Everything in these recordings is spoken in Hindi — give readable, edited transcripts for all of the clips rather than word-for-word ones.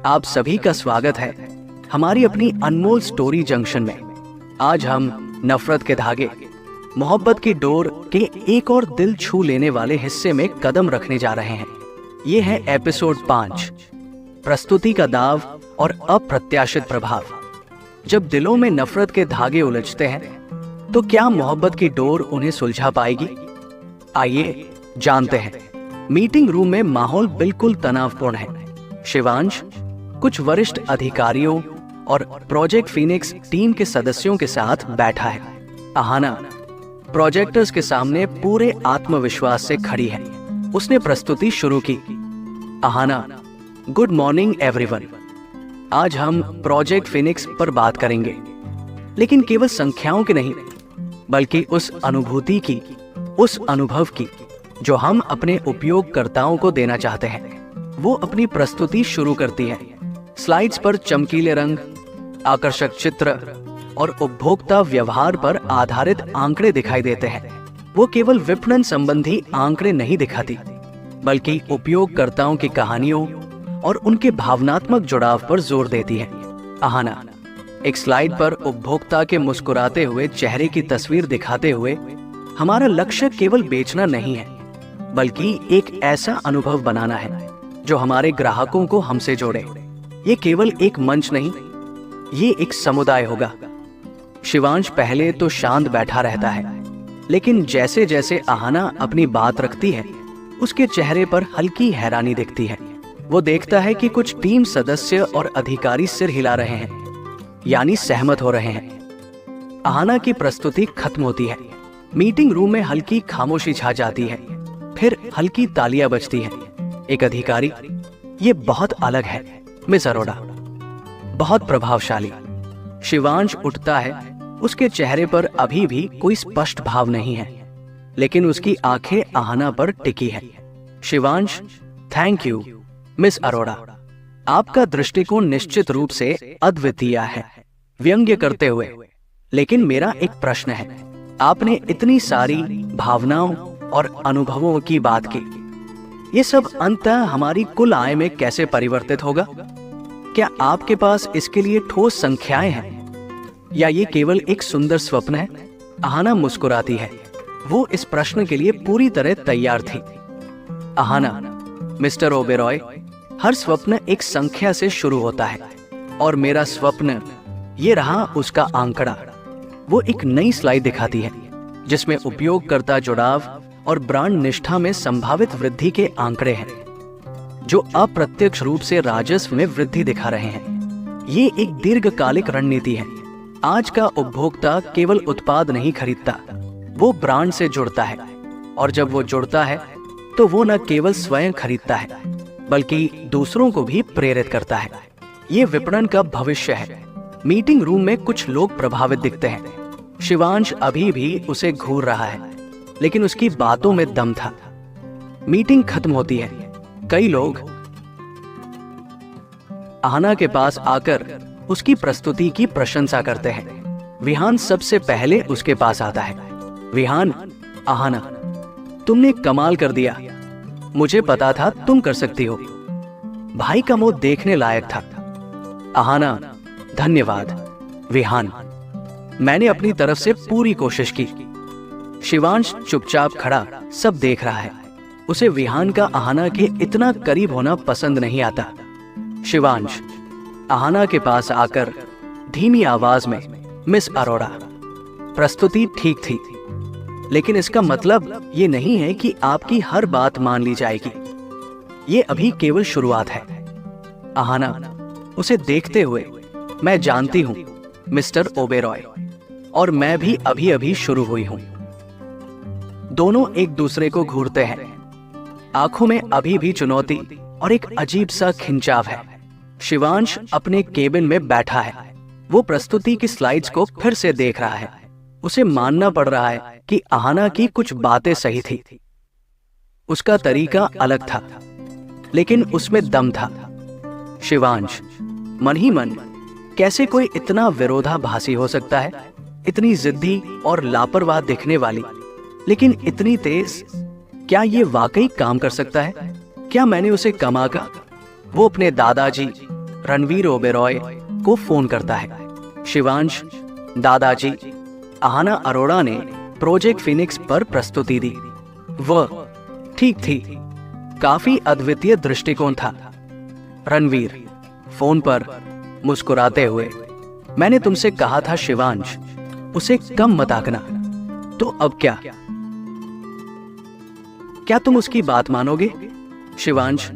आप सभी का स्वागत है हमारी अपनी अनमोल स्टोरी जंक्शन में। आज हम नफरत के धागे, मोहब्बत की डोर के एक और दिल छू लेने वाले हिस्से में कदम रखने जा रहे हैं। ये है एपिसोड 5, प्रस्तुति का दाव और अप्रत्याशित प्रभाव। जब दिलों में नफरत के धागे उलझते हैं तो क्या मोहब्बत की डोर उन्हें सुलझा पाएगी? आइए जानते हैं। मीटिंग रूम में माहौल बिल्कुल तनावपूर्ण है। शिवांश कुछ वरिष्ठ अधिकारियों और प्रोजेक्ट फीनिक्स टीम के सदस्यों के साथ बैठा है। अहाना प्रोजेक्टर्स के सामने पूरे आत्मविश्वास से खड़ी है। उसने प्रस्तुति शुरू की। Ahana, good morning everyone. आज हम प्रोजेक्ट फीनिक्स पर बात करेंगे, लेकिन केवल संख्याओं की नहीं, बल्कि उस अनुभूति की, उस अनुभव की जो हम अपने उपयोगकर्ताओं को देना चाहते हैं। वो अपनी प्रस्तुति शुरू करती है। स्लाइड्स पर चमकीले रंग, आकर्षक चित्र और उपभोक्ता व्यवहार पर आधारित आंकड़े दिखाई देते हैं। वो केवल विपणन संबंधी आंकड़े नहीं दिखाती, बल्कि उपयोगकर्ताओं की कहानियों और उनके भावनात्मक जुड़ाव पर जोर देती है। अहाना एक स्लाइड पर उपभोक्ता के मुस्कुराते हुए चेहरे की तस्वीर दिखाते हुए, हमारा लक्ष्य केवल बेचना नहीं है, बल्कि एक ऐसा अनुभव बनाना है जो हमारे ग्राहकों को हमसे जोड़े। ये केवल एक मंच नहीं, ये एक समुदाय होगा। शिवांश पहले तो शांत बैठा रहता है, लेकिन जैसे जैसे अहाना अपनी बात रखती है, उसके चेहरे पर हल्की हैरानी दिखती है। वो देखता है कि कुछ टीम सदस्य और अधिकारी सिर हिला रहे हैं, यानी सहमत हो रहे हैं। अहाना की प्रस्तुति खत्म होती है। मीटिंग रूम में हल्की खामोशी छा जाती है, फिर हल्की तालियां बजती हैं। एक अधिकारी, ये बहुत अलग है मिस अरोड़ा, बहुत प्रभावशाली। शिवांश उठता है। उसके चेहरे पर अभी भी कोई स्पष्ट भाव नहीं है, लेकिन उसकी आंखें अहाना पर टिकी है। Shivansh, thank you miss Arora, आपका दृष्टिकोण निश्चित रूप से अद्वितीय है। व्यंग्य करते हुए, लेकिन मेरा एक प्रश्न है। आपने इतनी सारी भावनाओं और अनुभवों की बात की, ये सब अंततः हमारी कुल आय में कैसे परिवर्तित होगा? क्या आपके पास इसके लिए ठोस संख्याएं हैं, या ये केवल एक सुंदर स्वप्न है? अहाना मुस्कुराती है। वो इस प्रश्न के लिए पूरी तरह तैयार थी। अहाना, मिस्टर ओबेरॉय, हर स्वप्न एक संख्या से शुरू होता है, और मेरा स्वप्न ये रहा उसका आंकड़ा। वो एक नई स्लाइड दिखाती है, जिसमें उपयोगकर्ता जुड़ाव और ब्रांड निष्ठा में संभावित वृद्धि के आंकड़े हैं, जो अप्रत्यक्ष रूप से राजस्व में वृद्धि दिखा रहे हैं। ये एक दीर्घकालिक रणनीति है। आज का उपभोक्ता केवल उत्पाद नहीं खरीदता, वो ब्रांड से जुड़ता है, और जब वो जुड़ता है तो वो न केवल स्वयं खरीदता है, बल्कि दूसरों को भी प्रेरित करता है। ये विपणन का भविष्य है। मीटिंग रूम में कुछ लोग प्रभावित दिखते हैं। शिवांश अभी भी उसे घूर रहा है, लेकिन उसकी बातों में दम था। मीटिंग खत्म होती है। कई लोग अहाना के पास आकर उसकी प्रस्तुति की प्रशंसा करते हैं। विहान सबसे पहले उसके पास आता है। विहान, अहाना, तुमने कमाल कर दिया। मुझे पता था तुम कर सकती हो। भाई का मुंह देखने लायक था। अहाना, धन्यवाद विहान, मैंने अपनी तरफ से पूरी कोशिश की। शिवांश चुपचाप खड़ा सब देख रहा है। उसे विहान का अहाना के इतना करीब होना पसंद नहीं आता। शिवांश अहाना के पास आकर धीमी आवाज में, मिस अरोड़ा, प्रस्तुति ठीक थी, लेकिन इसका मतलब ये नहीं है कि आपकी हर बात मान ली जाएगी। ये अभी केवल शुरुआत है। अहाना उसे देखते हुए, मैं जानती हूं मिस्टर ओबेरॉय, और मैं भी अभी अभी शुरू हुई हूं। दोनों एक दूसरे को घूरते हैं। आंखों में अभी भी चुनौती और एक अजीब सा खिंचाव है। शिवांश अपने केबिन में बैठा है। वो प्रस्तुति की स्लाइड्स को फिर से देख रहा है। उसे मानना पड़ रहा है कि अहाना की कुछ बातें सही थी। उसका तरीका अलग था, लेकिन उसमें दम था। शिवांश मन ही मन, कैसे कोई इतना विरोधाभासी हो सकता है? इतनी जिद्दी और लापरवाह दिखने वाली, लेकिन इतनी तेज। क्या ये वाकई काम कर सकता है? क्या मैंने उसे कमा कर? वो अपने दादाजी रणवीर ओबेरॉय को फोन करता है। शिवांश, दादाजी, आहाना अरोड़ा ने प्रोजेक्ट फिनिक्स पर प्रस्तुति दी। वह ठीक थी, काफी अद्वितीय दृष्टिकोण था। रणवीर फोन पर मुस्कुराते हुए, मैंने तुमसे कहा था शिवांश, उसे कम मत आंकना। तो अब क्या तुम उसकी बात मानोगे? शिवांश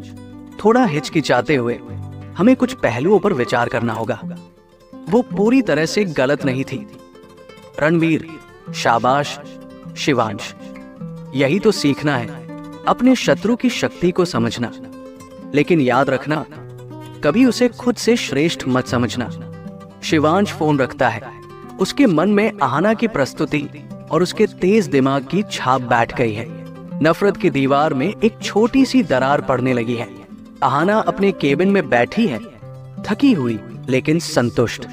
थोड़ा हिचकिचाते हुए, हमें कुछ पहलुओं पर विचार करना होगा। वो पूरी तरह से गलत नहीं थी। रणवीर, शाबाश शिवांश, यही तो सीखना है, अपने शत्रु की शक्ति को समझना। लेकिन याद रखना, कभी उसे खुद से श्रेष्ठ मत समझना। शिवांश फोन रखता है। उसके मन में आहाना की प्रस्तुति और उसके तेज दिमाग की छाप बैठ गई है। नफरत की दीवार में एक छोटी सी दरार पड़ने लगी है। आहाना अपने केबिन में बैठी है, थकी हुई लेकिन संतुष्ट।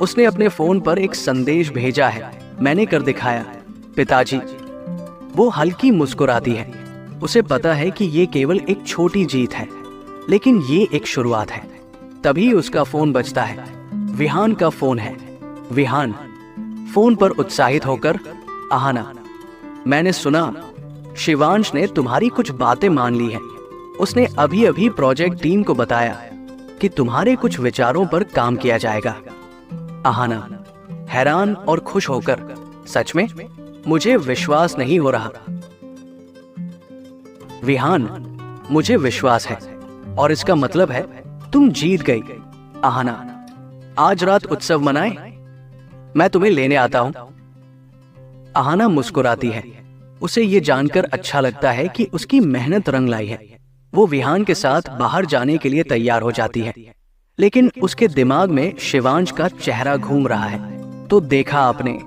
उसने अपने फोन पर एक संदेश भेजा है, मैंने कर दिखाया, पिताजी। वो हल्की मुस्कुराती है। उसे पता है कि ये केवल एक छोटी जीत है, लेकिन ये एक शुरुआत है। तभी उसका फोन बजता है। विहान का फोन है। विहान फोन पर उत्साहित होकर, आहाना, मैंने सुना शिवांश ने तुम्हारी कुछ बातें मान ली हैं। उसने अभी अभी प्रोजेक्ट टीम को बताया कि तुम्हारे कुछ विचारों पर काम किया जाएगा। आहाना हैरान और खुश होकर, सच में? मुझे विश्वास नहीं हो रहा। विहान, मुझे विश्वास है, और इसका मतलब है तुम जीत गई। आहाना, आज रात उत्सव मनाएं? मैं तुम्हें लेने आता हूं। आहाना मुस्कुराती है। उसे ये जानकर अच्छा लगता है कि उसकी मेहनत रंग लाई है। वो विहान के साथ बाहर जाने के लिए तैयार हो जाती है, लेकिन उसके दिमाग में शिवांश का चेहरा घूम रहा है। तो देखा आपने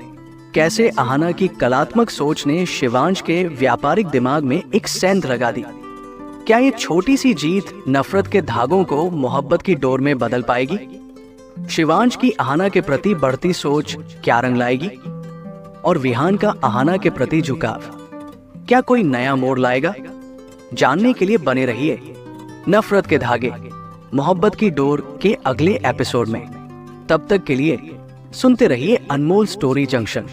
कैसे आहाना की कलात्मक सोच ने शिवांश के व्यापारिक दिमाग में एक सेंध लगा दी। क्या ये छोटी सी जीत नफरत के धागों को मोहब्बत की डोर में बदल पाएगी? शिवांश की आहाना के प्रति बढ़ती सोच क्या रंग लाएगी? और विहान का आहाना के प्रति झुकाव क्या कोई नया मोड़ लाएगा? जानने के लिए बने रहिए नफरत के धागे, मोहब्बत की डोर के अगले एपिसोड में। तब तक के लिए सुनते रहिए अनमोल स्टोरी जंक्शन।